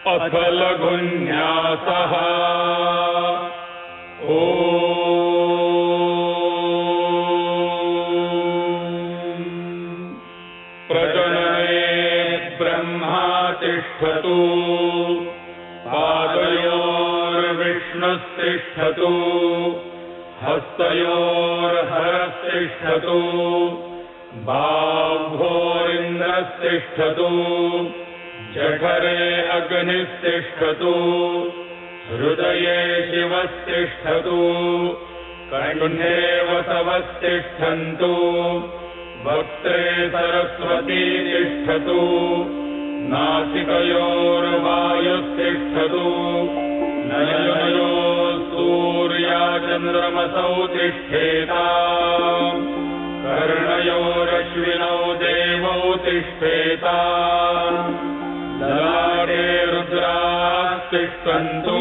अथ लघुन्यासः। प्रजनने ब्रह्मा तिष्ठतु, पादयोर्विष्णुस्तिष्ठतु, हस्तयोर्हरस्तिष्ठतु, बाह्वोरिन्द्रस्तिष्ठतु, जठरे अग्निस्तिष्ठतु, हृदये शिवस्तिष्ठतु, कण्ठे वसवस्तिष्ठन्तु, वक्त्रे सरस्वती तिष्ठतु, नासिकयोर्वायुस्तिष्ठतु, नयनयोः सूर्याचन्द्रमसौ तिष्ठेताम्, कर्णयोरश्विनौ देवौ तिष्ठेताम्, ललाटे रुद्रास्तिष्ठन्तु,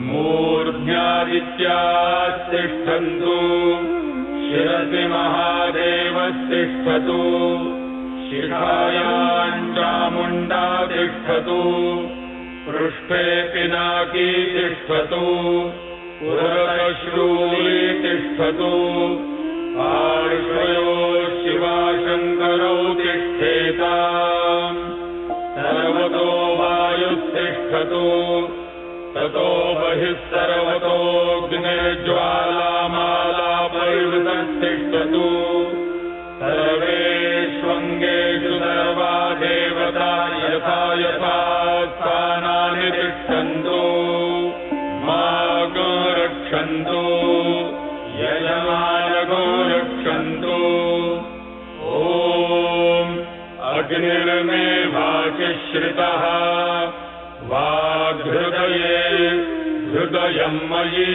मूर्ध्यादित्यास्तिष्ठन्तु, शिरसि महादेवस्तिष्ठतु, शिखायां चामुण्डा तिष्ठतु, पृष्ठे पिनाकी तिष्ठतु, पुरतश्रूली तिष्ठतु, पार्श्वयोः शिवाशङ्करौ तिष्ठेताम्, सर्वतो वायुस्तिष्ठतु, ततो बहिः सर्वतोऽग्निर्ज्वालामालापरिवृतस्तिष्ठतु, सर्वेष्वङ्गेषु सर्वा देवता यथा यथा स्थानानि तिष्ठन्तु, मागो रक्षन्तु, यजमानगो रक्षन्तु। ॐ अग्निर्मे वाचिश्रितः, वाग्हृदये हृदयं मयि,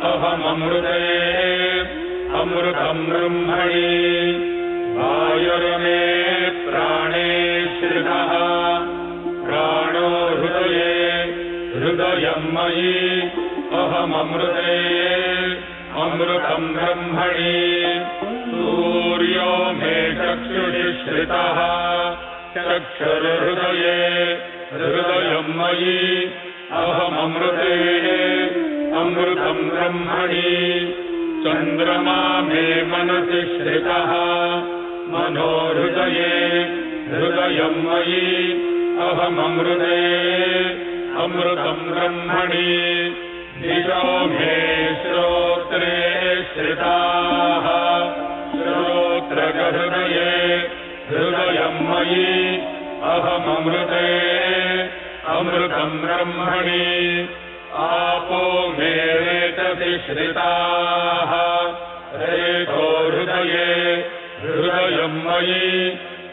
अहममृते अमृतं ब्रह्मणि, वायुर्मे प्राणे श्रितः, प्राणो हृदये हृदयं मयि, अहममृते अमृतं ब्रह्मणि, सूर्यो मे चक्षुषि श्रितः, चक्षुर्हृदये हृदयं मयि, अहममृते अमृतं ब्रह्मणि, चन्द्रमा मे मनसि श्रितः, मनो हृदये हृदयं मयि, अहममृते अमृतं ब्रह्मणि, दिशो मे श्रोत्रे श्रिताः, श्रोत्रगहृदये हृदयं मयि, अहममृते अमृतं ब्रह्मणि, आपो मे रेतसि श्रिताः, रेतो हृदये हृदयं मयि,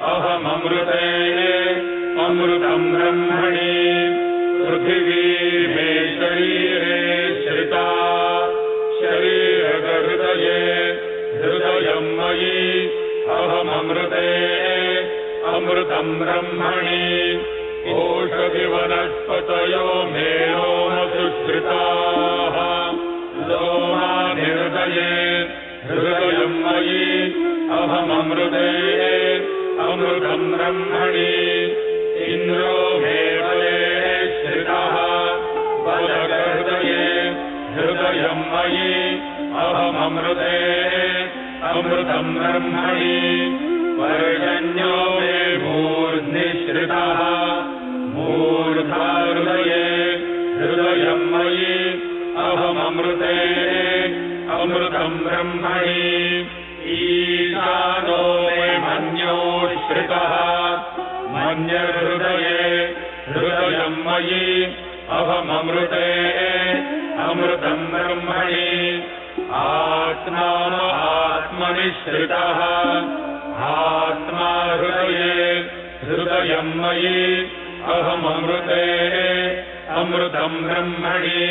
अहममृते अमृतं ब्रह्मणि, पृथिवी मे शरीरे श्रिता, शरीरगहृदये हृदयं मयि, अहममृते अमृतं ब्रह्मणि, ओषधिवनस्पतयो मे लोमसु श्रिताः, लोमानि हृदये हृदयं मयि, अहममृते अमृतं ब्रह्मणि, इन्द्रो मे बले श्रितः, बलगहृदये हृदयं मयि, अहममृते अमृतं ब्रह्मणि, पर्जन्यो मे मूर्ध्नि श्रितः, मूर्धा हृदये हृदयं मयि, अहममृते अमृतं ब्रह्मणि, ईशानो मे मन्यो श्रितः, मन्यर्हृदये हृदयं मयि, अहममृते अमृतं ब्रह्मणि, आत्मा आत्मनि श्रितः, आत्मा हृदये हृदयं मयि, अहममृते अमृतं ब्रह्मणि,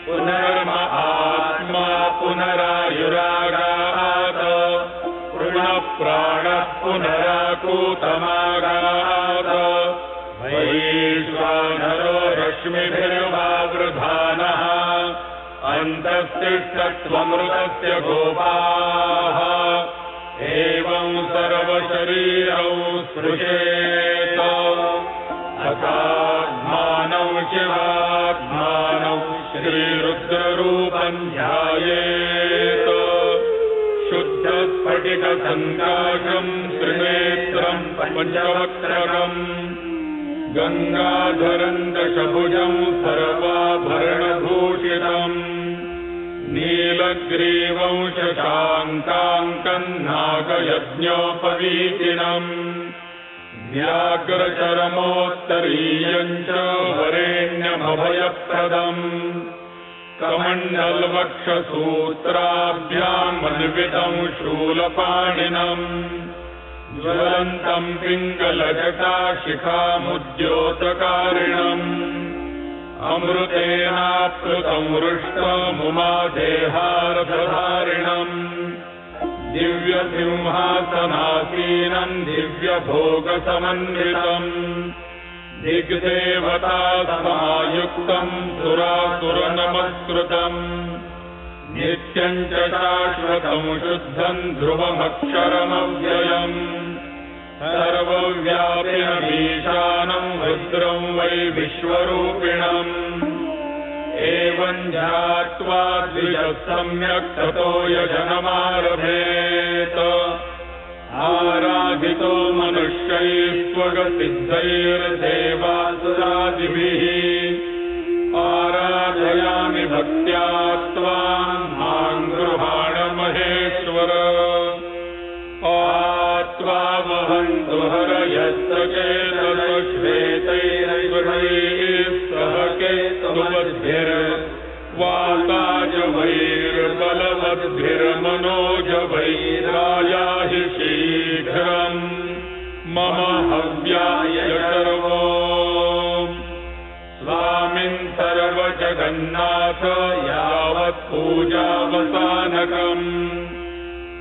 पुनर्म आत्मा पुनरायुरागात्, पुनः प्राणः पुनराकूतमागात्, वैश्वानरो रश्मिभिर्वावृधानः, अन्तस्तिष्ठत्वमृतस्य गोपाः, एवं सर्वशरीरौ स्पृशेत, अथा ध्यायेत् शुद्धस्फटिकसङ्काशम् त्रिनेत्रम् पञ्चवक्त्रकम् गङ्गाधरम् दशभुजम् सर्वाभरणभूषितम् नीलग्रीवं शशाङ्काङ्कम् नागयज्ञोपवीतिनम् व्याघ्रचरमोत्तरीयम् च वरेण्यमभयप्रदम् कमण्डलवक्षसूत्राभ्याम् अन्वितम् शूलपाणिनम् ज्वलन्तम् पिङ्गलजटाशिखामुद्योतकारिणम् अमृतेनाप्लुतम् हृष्टमुमादेहारधारिणम् दिव्यसिंहासनासीनम् दिव्यभोगसमन्वितम् दिग्देवता समायुक्तम् सुरासुरनमस्कृतम् नित्यम् च शाश्वतम् शुद्धम् ध्रुवमक्षरमव्ययम् सर्वव्यापिनमीशानम् रुद्रम् वै विश्वरूपिणम् एवम् ध्यात्वा द्विजः सम्यक् ततो यजनमारभेत आराधितो मनुष्यैस्त्वगसिद्धैर्देवासुरादिभिः आराधयामि भक्त्या त्वाम् माम् गृहाण महेश्वर आत्वा वहन्तु हरयस्तचेतश्वेतैरैर्वैः सह केतुवद्भिर्वाताजभैर्बलवद्भिर्मनोजभैरायाहि शीघ्रम् मम हव्याय सर्वो स्वामिन् सर्वजगन्नाथ यावत् पूजावसानकम्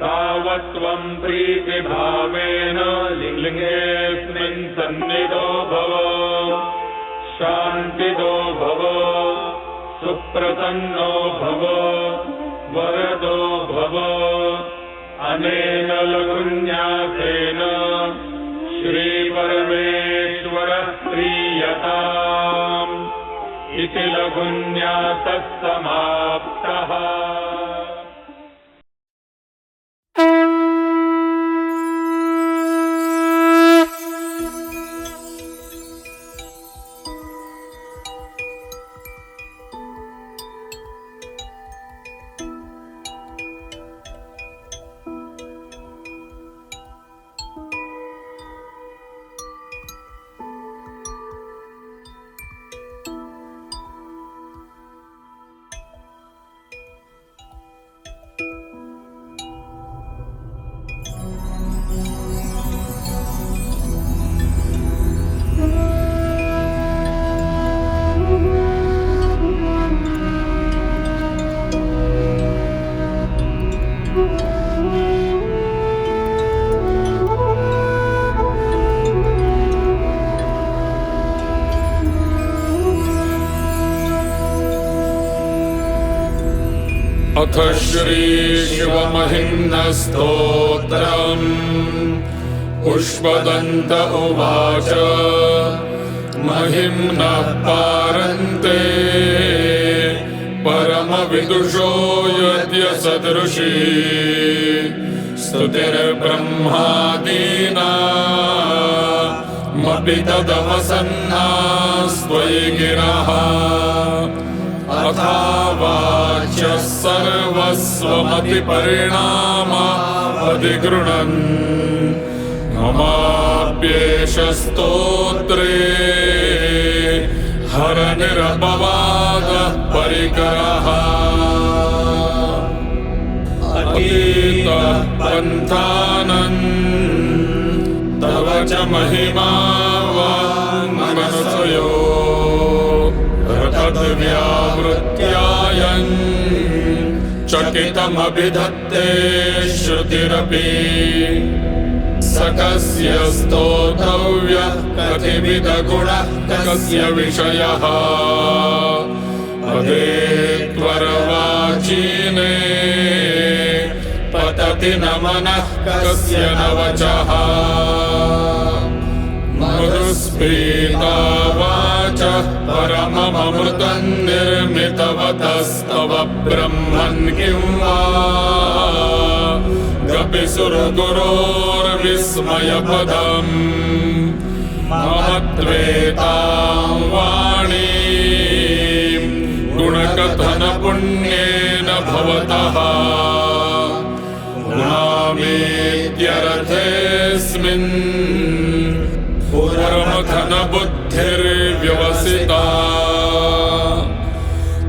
तावत् त्वम् प्रीतिभावेन लिङ्गेऽस्मिन् सन्निधो भव शान्तिदो भव सुप्रसन्नो भव वरदो भव अनेन लघुन्यासेन श्रीपरमेश्वरः प्रीयताम् इति लघुन्यासः समाप्तः। अथ श्रीशिवमहिम्नस्तोत्रम् पुष्पदन्त उवाच महिम्नः पारन्ते परमविदुषो यद्य सदृशी स्तुतिर्ब्रह्मादीनामपि तदवसन्नास्त्वयि गिरः अथावाच्यः सर्वस्वमतिपरिणामावधिगृह्णन् ममाप्येष स्तोत्रे हरनिरपवादः परिकरः अतीतः पन्थानन् तव च महिमा वाङ्मनसयो तद्व्यावृत्यायन् चकितमभिधत्ते श्रुतिरपि सकस्य स्तोतव्यः कतिविधगुणः कस्य विषयः पदे त्वरवाचीने पतति न मनः कस्य न वचः मधुस्फीता च परममृतं निर्मितवतस्तव ब्रह्मन् किं वा गपिसुरगुरोर्विस्मयपदम् मम त्वेतां वाणीं गुणकथनपुण्येन भवतः गुणामेत्यर्थेऽस्मिन् पुरमथनबुद्धिर्व्यवसिता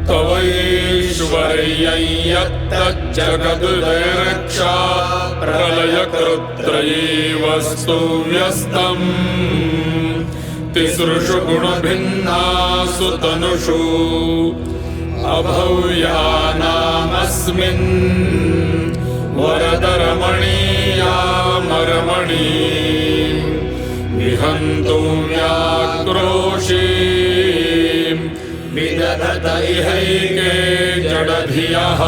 तवैश्वर्यै यत्तज्जगदुदयरक्षा प्रलयकृत्रयी वस्तु व्यस्तम् तिसृषु गुणभिन्नासु तनुषु अभव्यानामस्मिन् वरदरमणीयामरमणी विहन्तु व्याक्रोशीं विदधत इहैके जडधियः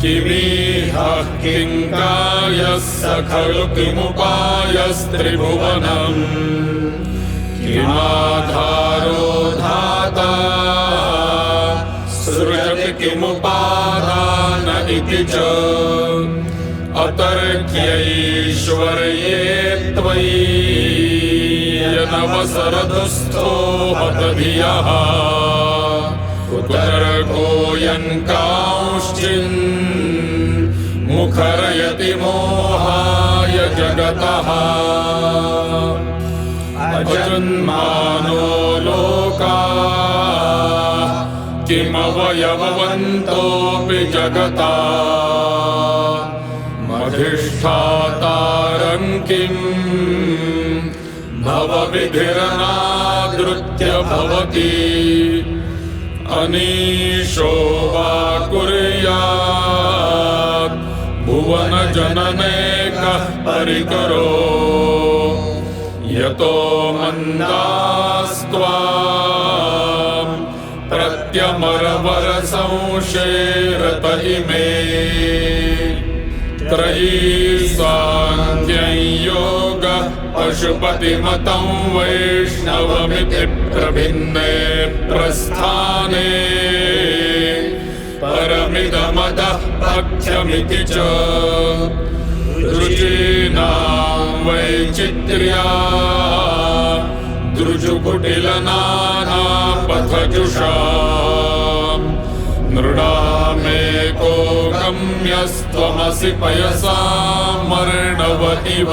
किमिह किङ्कायः स खलु किमुपायस्त्रिभुवनम् किमाधारो धाता सृजति किमुपादान इति च अतर्क्यैश्वर्ये त्वयि यदवसरदुस्थो हतधियः कुतर्कोऽयं कांश्चिन् मुखरयति मोहाय जगतः अजन्मानो लोकाः किमवयववन्तोऽपि जगता मधिष्ठातारं किं भवविधिरनादृत्य भवति अनीशो वा कुर्यात् भुवनजननेकः परिकरो यतो मन्दास्त्वां प्रत्यमरवरसंशेरत इमे त्रयी साङ्ख्यं योगः पशुपतिमतं वैष्णवमिति प्रभिन्ने प्रस्थाने परमिदमदः पथ्यमिति च रुचीनां वैचित्र्या दृजुकुटिलनानापथजुषाम् नृणामेको गम्यस्त्वमसि पयसामर्णव इव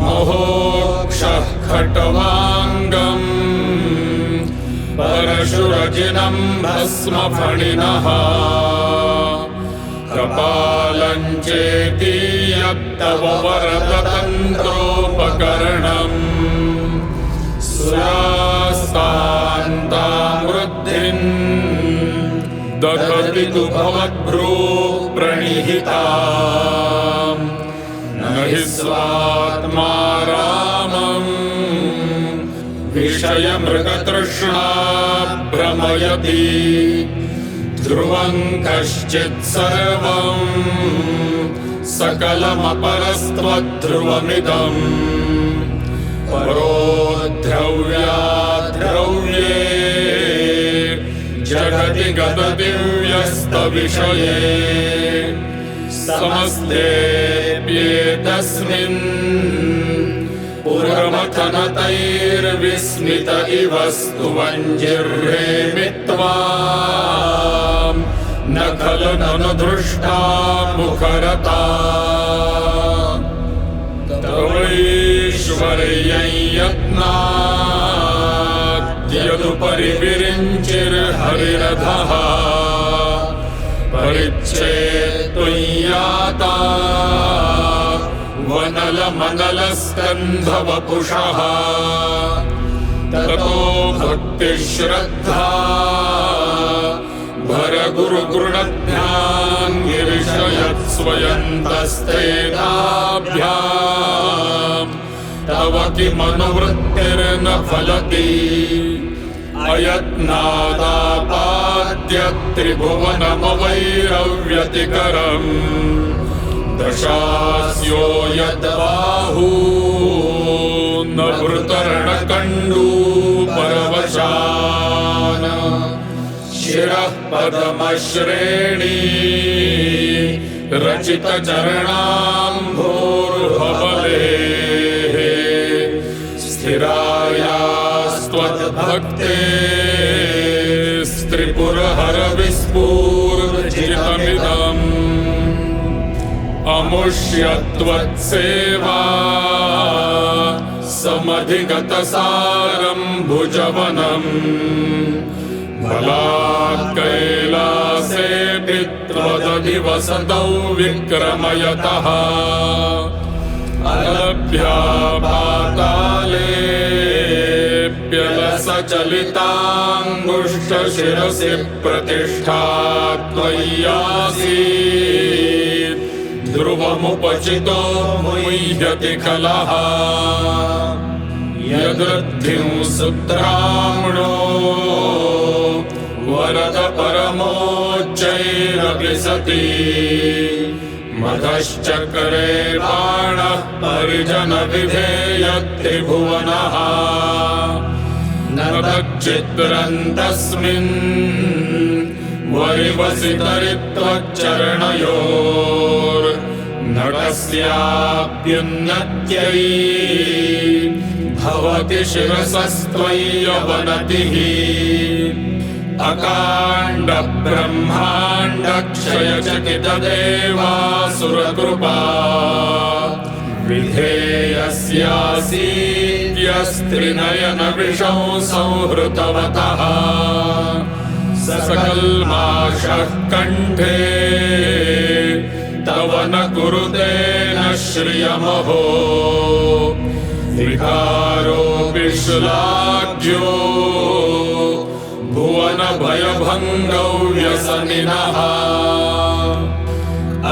मोहोक्षः खट्वाङ्गम् परशुरजिनं भस्मफणिनः कपालं चेति यत्तव वरदतन्त्रोपकरणम् सुरास्तान्तां वृद्धिं दधति तु भवद्भ्रू प्रणिहिताम् न हि स्वात्मा रामम् विषयमृगतृष्णा भ्रमयति ध्रुवं कश्चित् सर्वं सकलमपरस्त्वध्रुवमिदम् परो ध्रुव्याद्रव्ये जगति गतदिव्यस्तविषये समस्तेऽप्येतस्मिन् पुरमथनतैर्विस्मित इव स्तुवञ्जिह्रेमि त्वां न खलु ननु दृष्टा मुखरता तवैश्वर्यं यत्नात् यदुपरि विरिञ्चिर्हरिरधः परिच्छेत्त्वय्याता वनलमनलस्कन्धवपुषः ततो भक्तिश्रद्धा भरगुरुगृणध्यान् गिरिशयत्स्वयन्तस्तेताभ्याम् तव किमनुवृत्तिर्न फलति अयत्नादापाद्य त्रिभुवनमवैरव्यतिकरम् दशास्यो यद्बाहून् नवृतर्णकण्डूपरवशान् शिरः पद्मश्रेणी रचितचरणाम्भोर्भवलेः स्थिरायास्त्वद्भक्ते त्रिपुरहरविस्फूर्जितमिदम् अमुष्यत्वत्सेवा समधिगतसारं भुजवनम् बलात् कैलासेऽपि त्वदधिवसतौ विक्रमयतः अलभ्या पातालेऽप्यलसचलिताङ्गुष्ठशिरसि प्रतिष्ठा त्वय्यासीत् ध्रुवमुपचितो मुह्यति खलः यदृद्धिं सुत्राम्णो वरद परमोच्चैरपि सति मधश्चक्रे बाणः परिजनविधेय त्रिभुवनः न तच्चित्रं तस्मिन् वरिवसितरित्वच्चरणयोर्नटस्याप्युन्नत्यै भवति शिरसस्त्वय्यवनतिः अकाण्ड ब्रह्माण्ड क्षयचकितदेवासुरकृपा विधेयस्यासीद्यस्त्रिनयन विषौ संहृतवतः सकल्माषः कण्ठे तव न कुरुते न श्रियमहो विकारोऽपि श्लाघ्यो भुवन भयभङ्गौ व्यसनिनः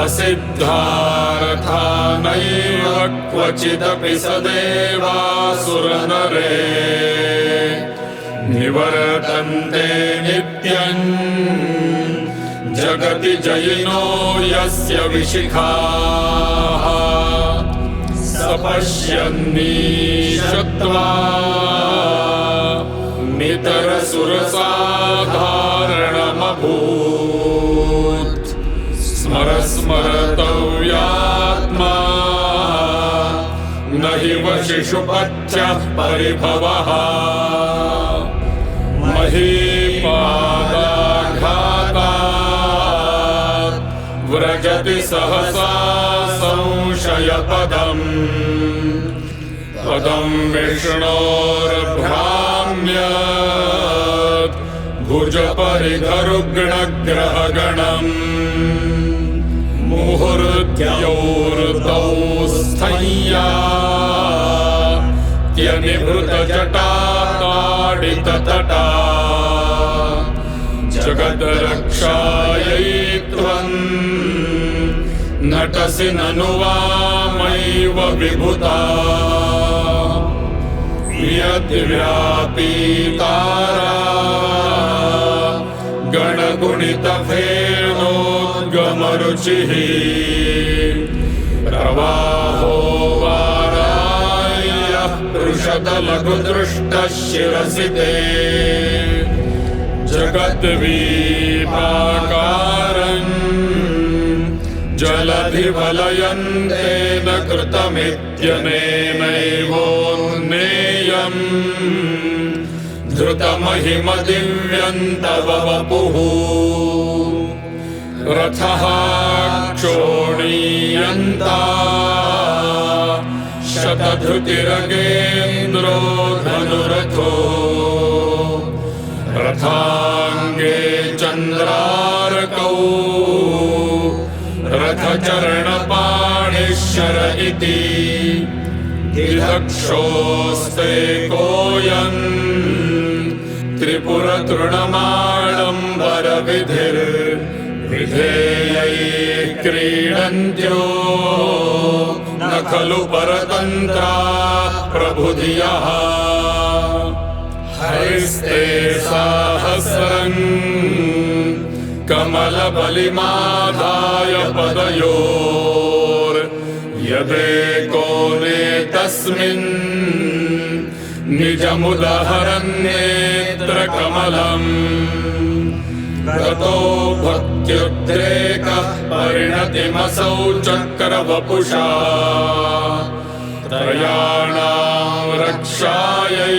असिद्धार्था नैव क्वचिदपि सदेवासुरनरे निवर्तन्ते नित्यं जगति जयिनो यस्य विशिखाः सपश्यन्नीशत्वा नितरसुरसाधारणमभूत् स्मर स्मरतव्यात्मा न हि वशिषुपथ्यः परिभवः महीपादाघातात् व्रजति सहसा संशयपदम् पदं विष्णोर्भ्राम्यत् भुजपरिधरुग्णग्रहगणम् मुहुर्द्योर्दौ स्थैया त्यनिभृतजटाताडिततटा जगद्रक्षायै त्वं नटसि ननु वामैव विभुता यद्व्यापीतारा गणगुणितफेनोद्गमरुचिः प्रवाहो वारायः पृषतलघुदृष्टः शिरसि ते जगद्वीपाकारम् जलधिवलयन्तेन कृतमित्यनेनैवोन्नेयम् धृतमहिमदिव्यं तव वपुः रथः क्षोणीयन्ता शतधृतिरगेन्द्रो धनुरथो रथाङ्गे चन्द्रार्कौ रथचरणपाणिशर इति दिदक्षोस्ते कोऽयम् त्रिपुरतृणमाडम्बरविधिर्विधेयैः क्रीडन्त्यो न खलु परतन्त्राः प्रभुधियः हरिस्ते साहस्रम् कमलबलिमाधाय पदयोर्यदेको नेतस्मिन् निजमुदहरन्नेत्रकमलम् गतो भक्त्युद्रेकः परिणतिमसौ चक्रवपुषा त्रयाणां रक्षायै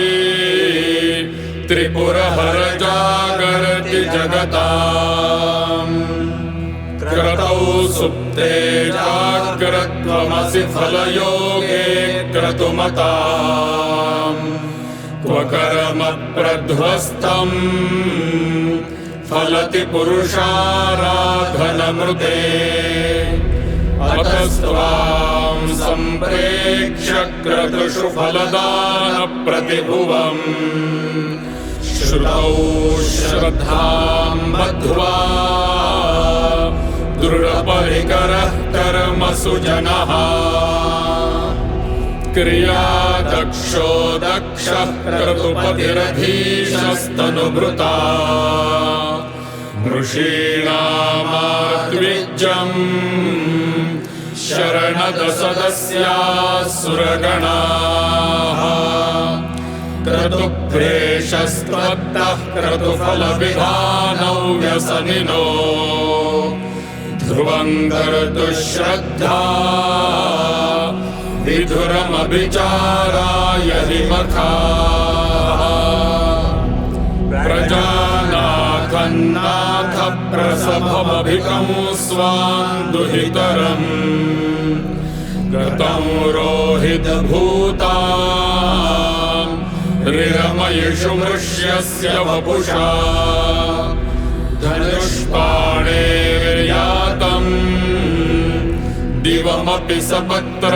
त्रिपुरहरजागर्ति जगताम् क्रतौ सुप्ते जाग्रत्वमसि फलयोगे क्रतुमताम् क्व कर्मप्रध्वस्तम् फलति पुरुषाराधनमृते अतस्त्वां सम्प्रेक्ष्य क्रतुषु फलदानप्रतिभुवम् श्रुतौ श्रद्धां बद्ध्वा दृढपरिकरः कर्मसु जनः क्रियादक्षो दक्षः क्रतुपतिरधीशस्तनुभृता मृषीणामार्द्विज्जम् शरणदसदस्याः सुरगणाः क्रतुप्रेषस्त्वत्तः क्रतुफलविधानौ व्यसनिनो ध्रुवं कर्तुः श्रद्धा विधुरमभिचाराय विमखाः प्रजानाथन्नाथ प्रसभमभिकं स्वान् दुहितरम् गतं रोहितभूताम् ऋरमयिषु मृष्यस्य वपुषा धनुष्पाणेर्यातम् दिवमपि सपत्राकृतममुम्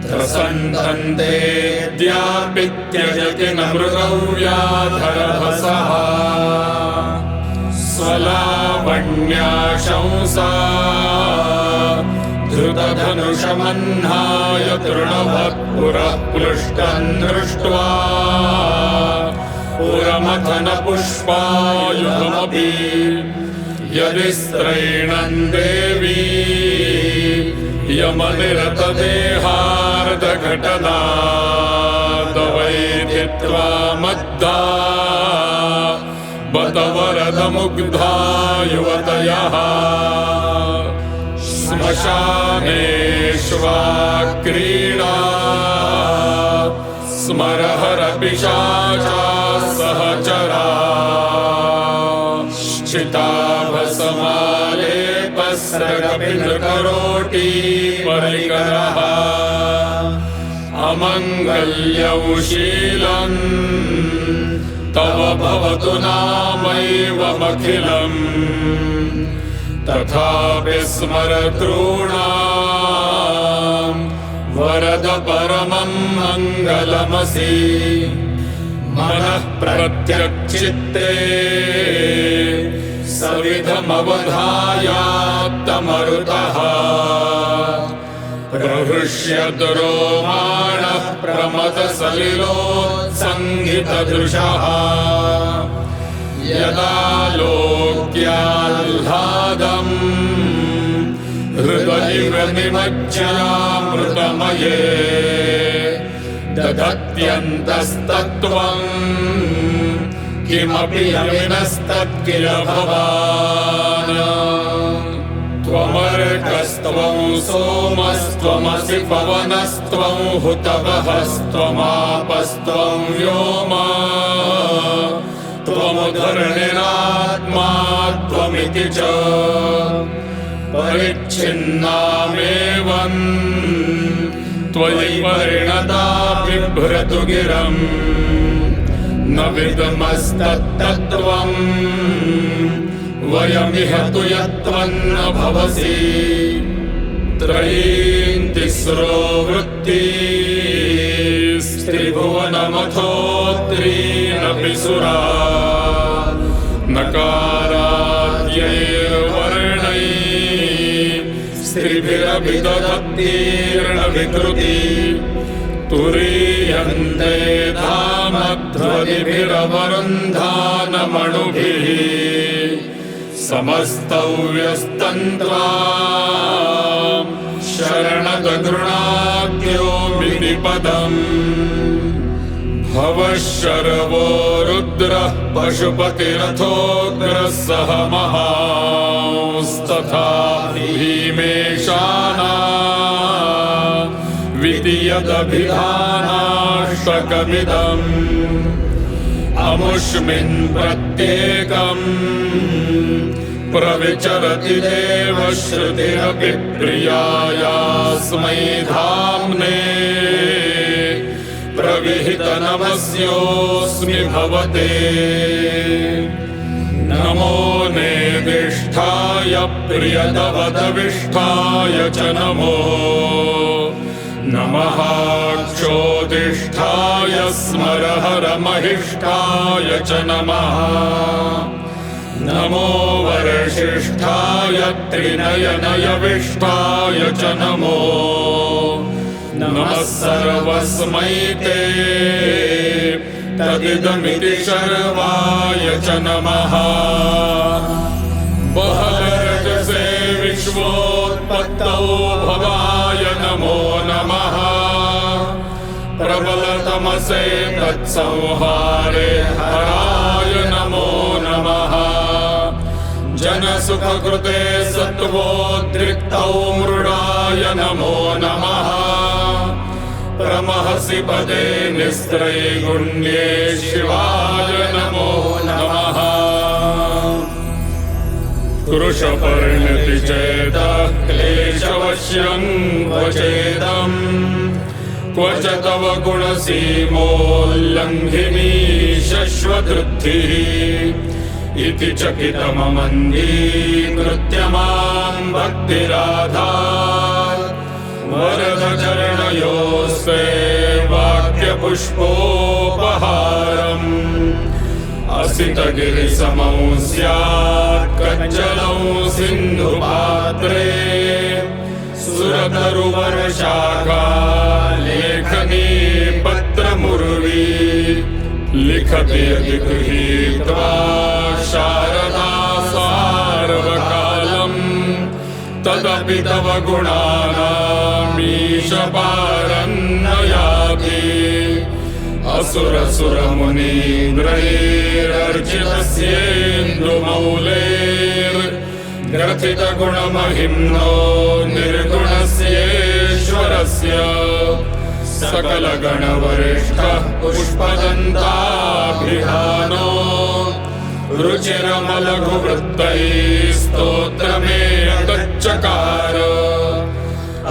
त्रसन्तन्तेऽद्यापि त्यजति न मृगौ व्याधरभसः स्वलावण्याशंसा धृतधनुषमह्नाय तृणवत्पुरः प्लुष्टन् दृष्ट्वा पुरमथनपुष्पायुधमपि यदि स्त्रैणन् देवी यमनिरतदेहार्धघटना तवैधित्वा मद्दा बत वरदमुग्धा युवतयः श्मशानेष्वा क्रीडा स्मरहरपिशाचा सहचरा चिताभस्मालेपस्रगपिनकरोटी परिकरः अमङ्गल्यौ शीलम् तव भवतु नामैवमखिलम् तथापि स्मरतॄणाम् वरद परमं मङ्गलमसि मनः प्रत्यक्चित्ते सविधमवधायात्तमरुतः प्रहृष्यद्रोमाणः प्रमथसलिलोत्सङ्गितदृशः यदा लोक्याह्लादम् हृदयिव निमज्जयामृतमये दधत्यन्तस्तत्त्वम् किमपि यमिनस्तत्किल भवान् त्वमर्कस्त्वं सोमस्त्वमसि पवनस्त्वं हुतवहस्त्वमापस्त्वं व्योम त्वमुधरणिरात्मा त्वमिति च परिच्छिन्नामेवम् त्वयि परिणता बिभ्रतु गिरम् न विदमस्तत्तत्त्वम् वयमिह तु यत्त्वन्न भवसि त्रयीं तिस्रो वृत्तिस्त्रिभुवनमथो त्रीनपि सुरा नकाराद्यैर्वर्णैः स्त्रिभिरभिदधत्तीर्णविकृति तुरीयन्ते धामध्वनिभिरवरुन्धानमणुभिः समस्तौ व्यस्तन्त्वा शरणदगृणाद्यो विधिपदम् भवः शर्वो रुद्रः पशुपतिरथोग्रः सह महांस्तथा भीमेशाना विधियदभिधानाष्टकमिदम् अमुष्मिन् प्रत्येकम् प्रविचरति देवश्रुतिरपि प्रियायास्मै धाम्ने प्रविहितनमस्योऽस्मि भवते नमो नेदिष्ठाय प्रियतवदविष्ठाय च नमो नमः क्षोदिष्ठाय स्मरहरमहिष्ठाय च नमः नमो वरशिष्ठाय त्रिनयनयविष्ठाय च नमो नमः सर्वस्मै ते तदिदमिति शर्वाय च नमः बहरजसे विश्वोत्पत्तौ भवाय नमो नमः प्रबलतमसे तत्संहारे हराय नमो नमः जनसुखकृते सत्त्वोद्रिक्तौ मृडाय नमो नमः प्रमहसि पदे निस्त्रैगुण्ये शिवाय नमो नमः कृशपर्णति चेतः क्लेशवश्यं क्वचेदम् क्व च तव गुणसीमोल्लङ्घिनी शश्वतृद्धिः इति चकितममन्दीकृत्य मां भक्तिराधात् वरदचरणयोस्ते वाक्यपुष्पोपहारम् असितगिरिसमौ स्यात् कज्जलौ सिन्धुपात्रे सुरतरुवर्षाका लेखनी पत्रमुर्वी लिखति यदि गृहीत्वा शारदा सार्वकालम् तदपि तव गुणानामीशपारं न याति असुरसुरमुनीन्द्रैरर्चितस्येन्दुमौलेर्ग्रथितगुणमहिम्नो निर्गुणस्येश्वरस्य सकलगणवरिष्ठः पुष्पदन्ताभिधानो रुचिरमलघुवृत्तैस्तोत्रमेतच्चकार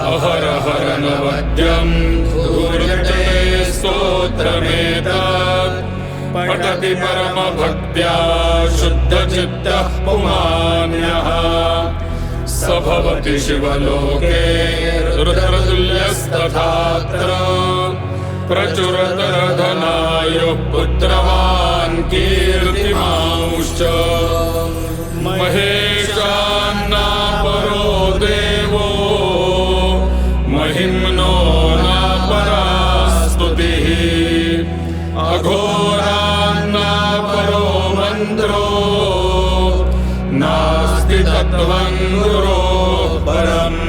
अहरहर नवद्यम् धूर्यते स्तोत्रमेतत् पठति परमभक्त्या शुद्धचित्तः पुमान्यः स भवति शिवलोके रुद्रतुल्यस्तथात्र प्रचुरतरधनायुः पुत्रवान् कीर्तिमांश्च महेशान्नापरो देवो महिम्नो नापरा स्तुतिः अघोरान्नापरो मन्त्रो नास्ति तत्त्वं गुरोः परम्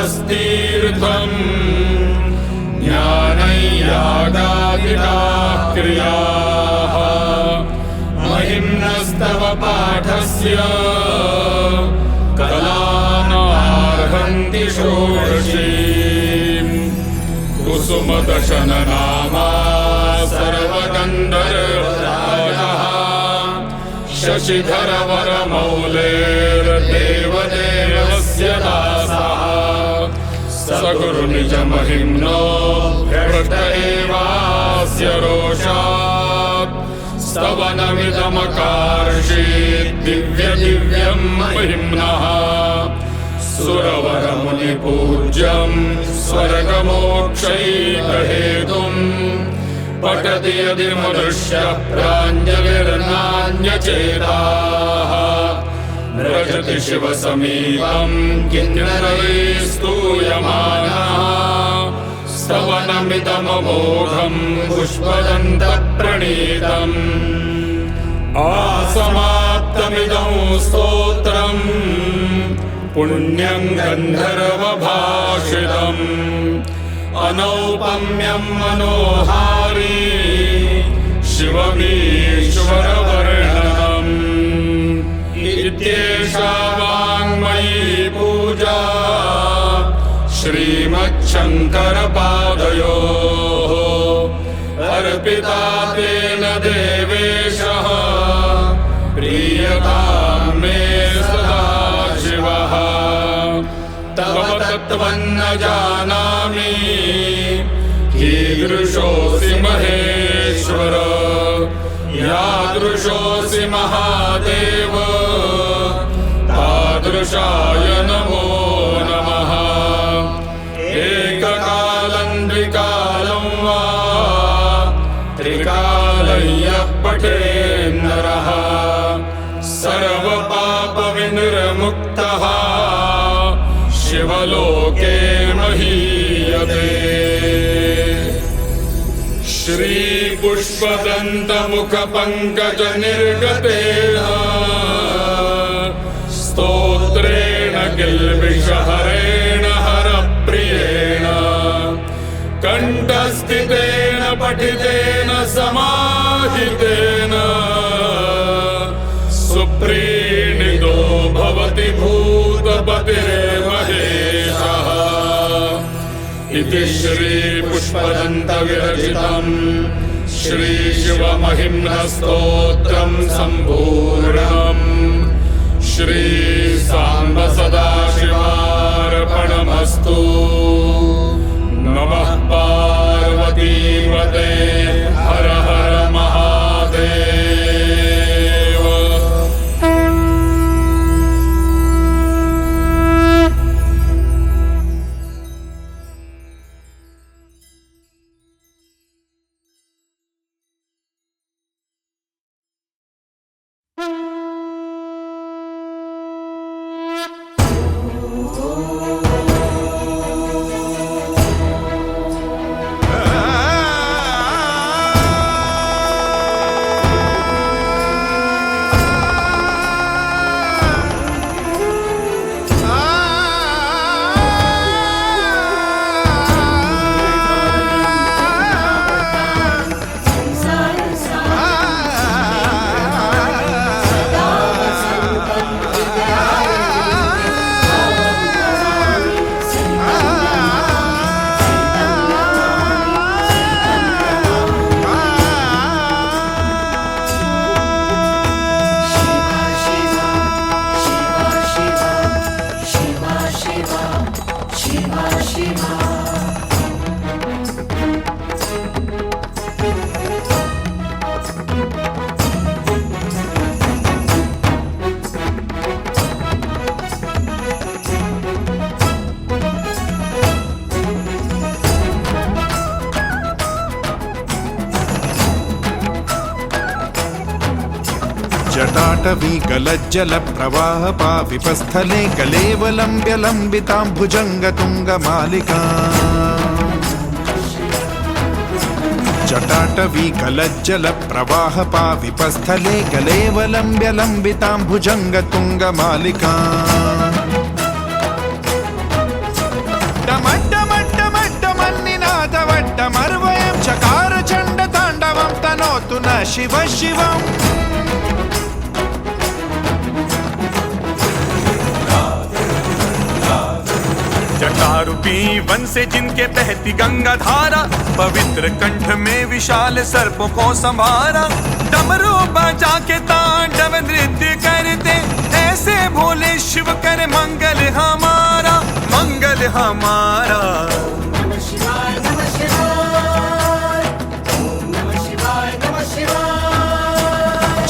दीक्षादानन्तपस्तीर्थम् ज्ञानैयागादिताः क्रियाः महिम्नस्तव पाठस्य कलानार्हन्ति षोडशीम् कुसुमदशननामा सर्वगन्धर्वराजः शशिधरवरमौलेर्देवदेवस्य दासः स गुरुनिजमहिम्नो भ्रष्ट एवास्य रोषात् स्तवनमिदमकार्षीत् दिव्यं महिम्नः सुरवरमुनिपूज्यं स्वर्गमोक्षैकहेतुम् पठति यदि मनुष्यः प्राञ्जलिर्नान्यचेताः व्रजति शिवसमीपं किन्नरैः स्तूयमानः स्तवनमिदममोघं पुष्पदन्तप्रणीतम् आसमाप्तमिदं स्तोत्रम् पुण्यं गन्धर्वभाषितम् अनौपम्यं मनोहारी शिवमीश्वरवर्णनम् इत्येषा वाङ्मयी पूजा श्रीमच्छङ्करपादयोः अर्पिता तेन देवेशः प्रीयतां मे सदा शिवः तव तत्त्वन्न जानामि कीदृशोऽसि महेश्वर यादृशोऽसि महादेव तादृशाय नमो नमः एककालं द्विकालं वा त्रिकालं यः पठेन्नरः सर्वपापविनिर्मुक्तः शिवलोके महीयते। श्रीपुष्पदन्तमुखपङ्कजनिर्गतेन स्तोत्रेण किल्बिषहरेण हरप्रियेण कण्ठस्थितेन पठितेन समाहितेन सुप्रीणितो भवति भूतपतिर्महेशः इति श्रीपुष्पदन्तविरचितम् श्रीशिवमहिम्नस्तोत्रं सम्पूर्णम् श्रीसाम्ब सदाशिवार्पणमस्तु। नमः पार्वतीपते हर हर महादेव। जटाटवी गलज्जल प्रवाह पाविपस्थले कलेवलम्ब्य लम्बिताम्भुजङ्गतुङ्गमालिका जटाटवी गलज्जल प्रवाह पाविपस्थले कलेवलम्ब्य लम्बिताम्भुजङ्गतुङ्गमालिका डमड्डमड्डमड्डमन्निनादवड्डमर्वयं चकार चण्डताण्डवं तनोतु न शिव शिवम् जटारूपी वन से जिनके बहती गंगा धारा पवित्र कंठ में विशाल सर्पों को संभारा डमरू बजा के तांडव नृत्य करते ऐसे भोले शिव कर मंगल हमारा मंगल हमारा।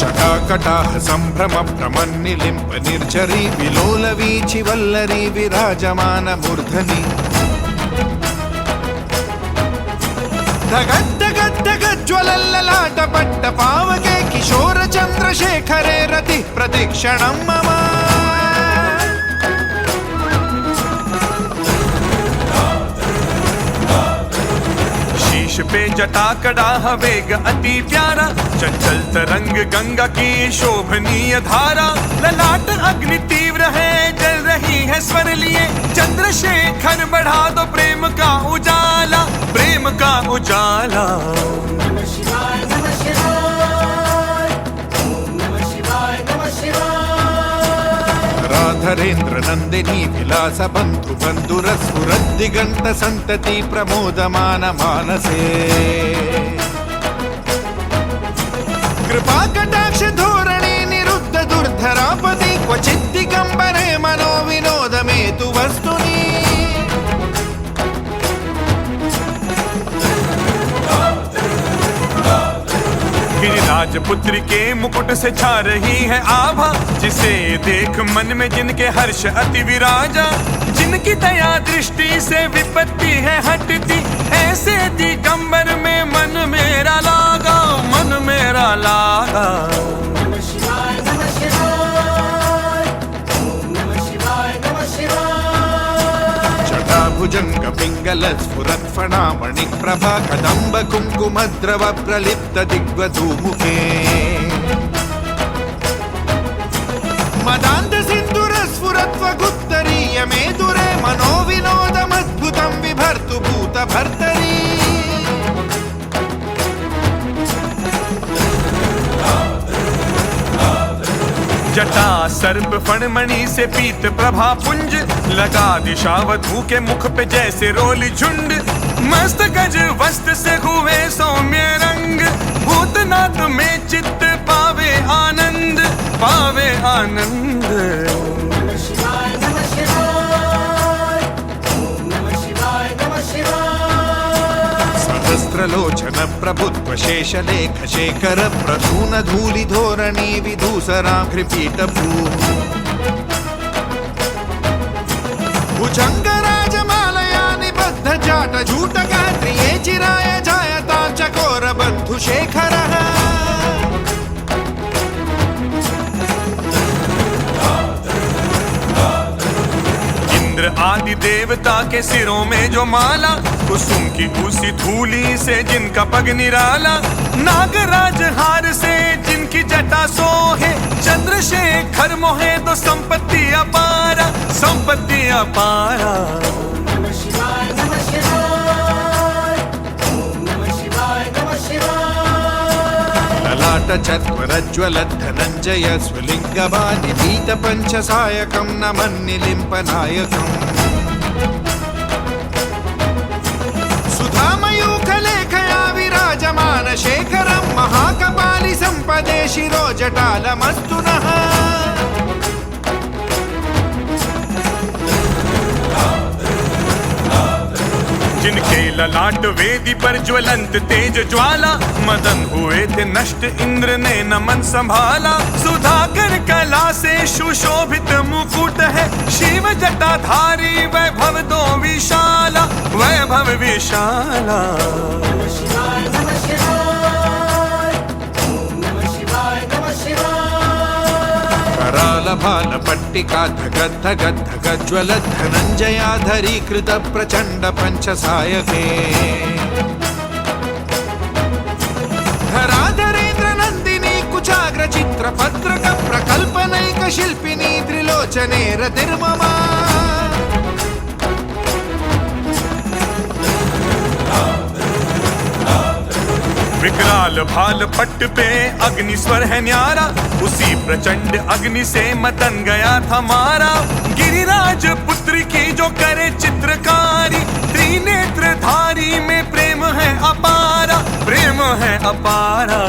जटाकटाह सम्भ्रम प्रमन्निलिम्प निर्झरी विलोल वीचि वल्लरी विराजमान मूर्धनि धगद्धगद्धगज्ज्वलल्ललाट पट्ट पावके किशोर चन्द्रशेखरे रति प्रतीक्षणं मम शीश पे जटा कड़ाह वेग अति प्यारा चंचल तरंग गंगा की शोभनीय धारा ललाट अग्नि तीव्र है जल रही है स्वर लिए चंद्रशेखर बढ़ा दो प्रेम का उजाला, प्रेम का उजाला। नमः शिवाय नमः शिवाय, ओम नमः शिवाय नमः शिवाय। राधरेन्द्र नंदिनी विलास बंधु बंधुरस्फुरद्दिगंत संतति प्रमोदमान मानसे। कृपा कटाक्ष धोरणे निरुद्ध दुर्धरापति क्वचित् दिगंबरे मनो विनोद में तु वस्तुनि। गिरिराज पुत्री के मुकुट से छा रही है आभा, जिसे देख मन में जिनके हर्ष अति विराजा। जिनकी दया दृष्टि से विपत्ति है हटती, ऐसे दिगंबर में मन मेरा लागा, मन मेरा लागा। नमः शिवाय नमः शिवाय, ओम नमः शिवाय नमः शिवाय। जटाभुजंग पिंगल स्फुरत् फणामणि प्रभा कदम्ब कुंकुमद्रव प्रलिप्त दिग्वधूमुखे। मदान्त सिन्दूर स्फुरत्वगुत्तरीय मेदुरे मनोविनोदमद्भुतं बिभर्तु भूत भर्तरी। जटा सर्प फणमणि से पीत प्रभा पुंज, लगा दिशावधू के मुख पे जैसे रोली झुंड। मस्त गज वस्त्र से हुए सौम्य रंग, भूतनाथ में चित्त पावे आनंद, पावे आनंद। नमः शिवाय नमः शिवाय, ओम नमः शिवाय नमः शिवाय। सहस्रलोचन प्रभुत्व शेषलेख शेखर प्रसून धूलि धोरणी विधूसराघ्रिपीठ भू। भुजंग राजमालया निबद्ध जाट जूटका त्रिये चिराय जायता चकोर बंधु शेखरः। इंद्र आदि देवता के सिरों में जो माला, कुसुम की उसी धूली से जिनका पग निराला। नागराज हार से जिनकी जटा सोहे, चंद्रशेखर मोहे तो संपत्ति अपारा, संपत्ति अपारा। नमः शिवाय नमः शिवाय, ओम नमः शिवाय नमः शिवाय। ललाट चत्वरज्वल धनंजय स्वलिंगबानि भीत पंचसायकं नमन्निलिम्पनायकम्। सुधामयूखलेखया विराजमान शेखरं महाकपालि संपदे शिरो जटालमस्तु नः। जिनके ललाट वेदी पर ज्वलंत तेज ज्वाला, मदन हुए थे नष्ट इंद्र ने नमन संभाला। सुधाकर कला से सुशोभित मुकुट है, शिव जटाधारी वैभव दो विशाला, वैभव विशाला। नमः शिवाय नमः शिवाय, ओम नमः शिवाय नमः शिवाय। कराल भाल पट्टिका धगद् धगद् धगज्वल धनंजयाधरी कृत प्रचंड पंचसायके। धराधरेन्द्र नंदिनी कुचाग्र चित्र पत्रक प्रकल्पनैक शिल्पिनी त्रिलोचने रतिर्ममा। विकराल भाल पट्ट पे अग्नि स्वर है न्यारा, उसी प्रचंड अग्नि से मदन गया था मारा। गिरिराज पुत्र की जो करे चित्रकारी, त्रिनेत्र धारी में प्रेम है अपारा, प्रेम है अपारा।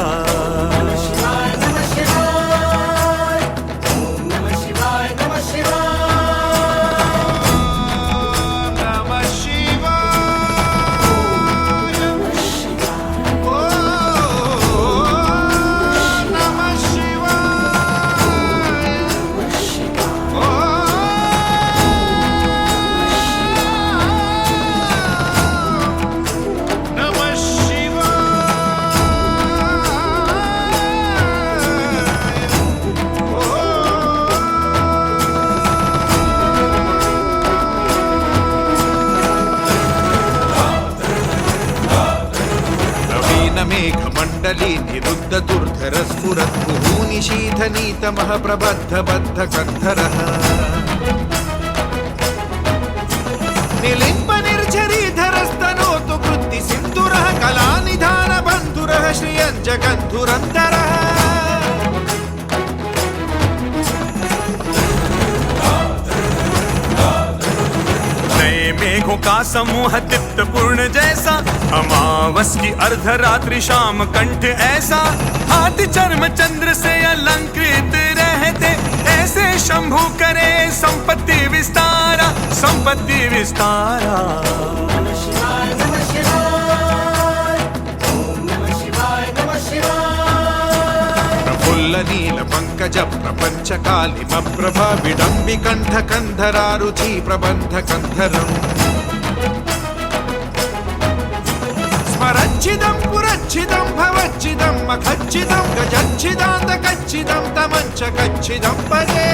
नमः शिवाय नमः शिवाय, ओम नमः शिवाय नमः शिवाय। नमः शिवाय ओ नमः शिवाय ओ नमः शिवाय। मेघमण्डली निरुद्ध दुर्धर स्फुरत् कुहूनि शीथनीतमः प्रबद्ध बद्ध कन्धरः। निलिम्ब निर्झरीधरस्तनोतु वृत्ति सिन्धुरः कलानिधान बन्धुरः श्रियञ्जगन्धुरन्तरः नए मेघों का समूह दीप्त पूर्ण जैसा, अमावस की अर्धरात्रि शाम कंठ ऐसा, हाथ चर्म चंद्र से अलंकृत रहते, ऐसे शंभु करे संपत्ति विस्तारा, संपत्ति विस्तारा। नमः शिवाय नमः शिवाय ओम नमः शिवाय नमः शिवाय प्रफुल्ल नील पंकज प्रपंच कालिम प्रभा विडम्बि कंठ कंधरारुचि प्रबंध कंधरम् स्मरच्छिदं पुरच्छिदं भवच्छिदं मखच्छिदं गजच्छिदान्तकच्छिदं तमञ्च कच्छिदं पदे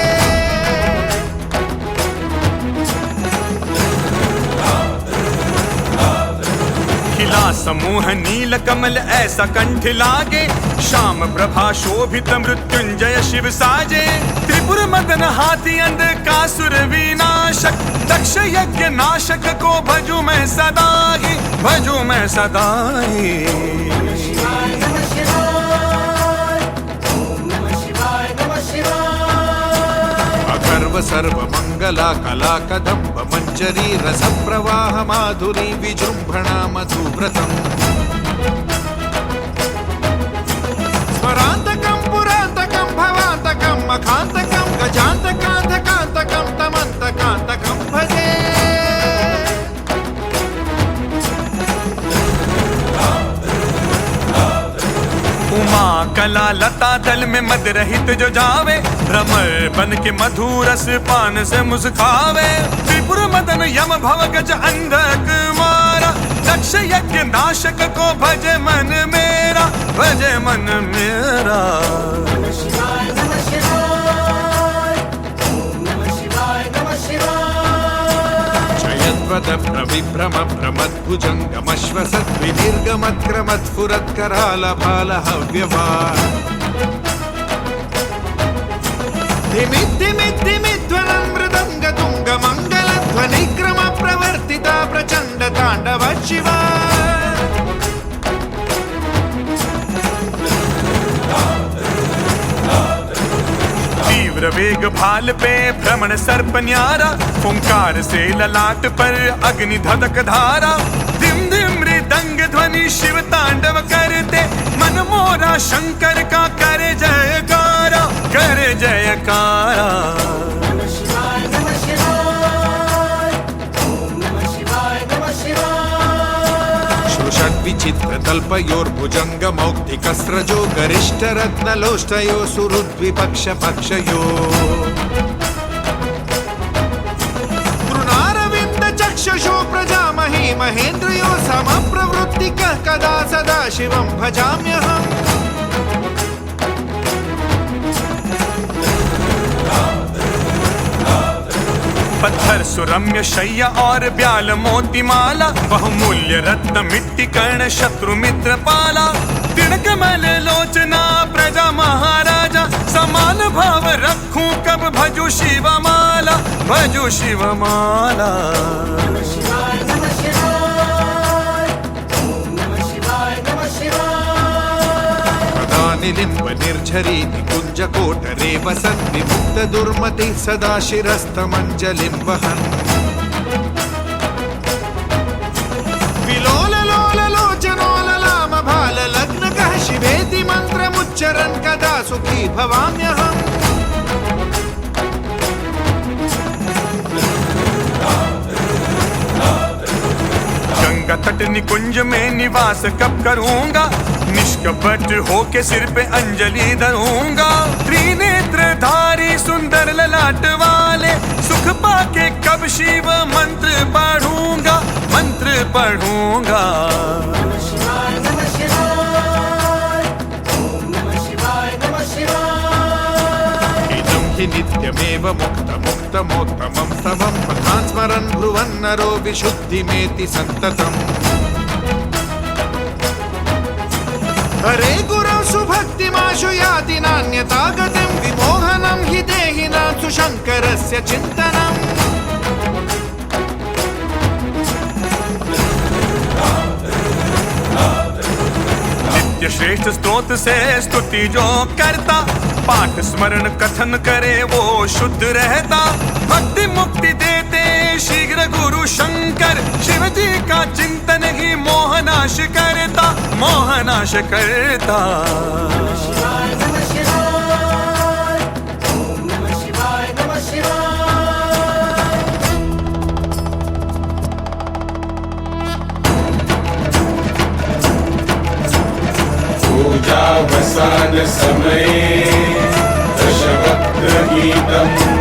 खिला समूह नील कमल ऐसा कंठ लागे, श्याम प्रभा शोभित मृत्युंजय शिव साजे, त्रिपुर मदन हाथी अंधकासुर विनाशक, दक्ष यज्ञ नाशक को भजू मैं सदा ही, भजू मैं सदा ही। शिवाय नमः शिवाय ओम नमः शिवाय नमः शिवाय अगर्व सर्व मंगला कला कदम्ब मंजरी रस प्रवाह माधुरी विजृंभणा मधुव्रतम् स्मरान्तकं पुरान्तकं भवान्तकं मखान्तकं गजान्तकान्तकान्तकं तमन्तकान्तकं भजे उमा कला लता दल में मद रहित जो जावे, भ्रमर बन के मधुरस पान से मुस्कावे, त्रिपुर मदन यम भव गज अंधक मारा, दक्ष यज्ञ नाशक को भजे मन मेरा, भजे मन मेरा। नमः शिवाय नमः शिवाय ओम नमः शिवाय नमः शिवाय जयद्वद प्रविभ्रम प्रमद्भुजङ्गमश्वसत् विदीर्घमत्क्रमत्फुरत्करालभालहव्यवा धिमिद्धिमिद्धिमिध्वनं मृदङ्गतुङ्गमङ्गलध्वनिक्रम प्रवर्तिता प्रचण्ड ताण्डव शिवा तीव्र वेग भाल पे भ्रमण सर्प न्यारा, ओंकार से ललाट पर अग्नि धधक धारा, धिम धिम मृदंग ध्वनि शिव तांडव करते, मन मोरा शंकर का करे जयकारा, करे जयकारा। नमः शिवाय नमः शिवाय ओम नमः शिवाय नमः शिवाय श्रुषड्विचित्र तल्पयोर्भुजंग मौक्तिकस्रजो गरिष्ठ रत्नलोष्टयो सुहृद्विपक्ष पक्षयो तृणारविन्द चक्षुषो प्रजामहि महेन्द्रयो समप्रवृत्तिकः कदा सदा शिवं भजाम्यहम् पत्थर सुरम्य शैया और ब्याल मोती माला, बहुमूल्य रत्न मिट्टी कर्ण शत्रु मित्र पाला, तिणकमल लोचना प्रजा महाराजा, समान भाव रखूं कब भजू शिव माला, भजू शिव माला। नमः शिवाय नमः शिवाय ओम नमः शिवाय नमः शिवाय निलिम्ब निर्झरी निकुंज कोटरे वसन् विमुक्त दुर्मति सदा शिरस्तमञ्जलिं वहन् विलोल लोल लोचनोललाम भाल लग्नकः शिवेति मन्त्रमुच्चरन् कदा सुखी भवाम्यहम् गंगा तट निकुंज में निवास कब करूंगा, निष्कपट होके सिर पे अंजलि धरूंगा, त्रिनेत्रधारी सुंदर ललाट वाले, सुख पाके कब शिव मंत्र पढ़ूंगा, मंत्र पढ़ूंगा। नमः शिवाय नमः शिवाय ओम नमः शिवाय नमः शिवाय इदं हि नित्यमेव मुक्तमुत्तमोत्तमं स्तवं पठान् स्मरन् ब्रुवन्नरो विशुद्धिमेति सन्ततम् हरे गुरौ सुभक्तिमाशु याति नान्यथा गतिं विमोहनं हि देहिनां सुशङ्करस्य चिन्तनम् श्रेष्ठ स्तोत्र से स्तुति जो करता, पाठ स्मरण कथन करे वो शुद्ध रहता। भक्ति मुक्ति देते शीघ्र गुरु शंकर, शिव जी का चिंतन ही मोहनाश करता, मोहनाश करता। शिवाय नमः शिवाय, ओम नमः शिवाय नमः शिवाय। पूजावसान समये दशवक्त्र गीतम्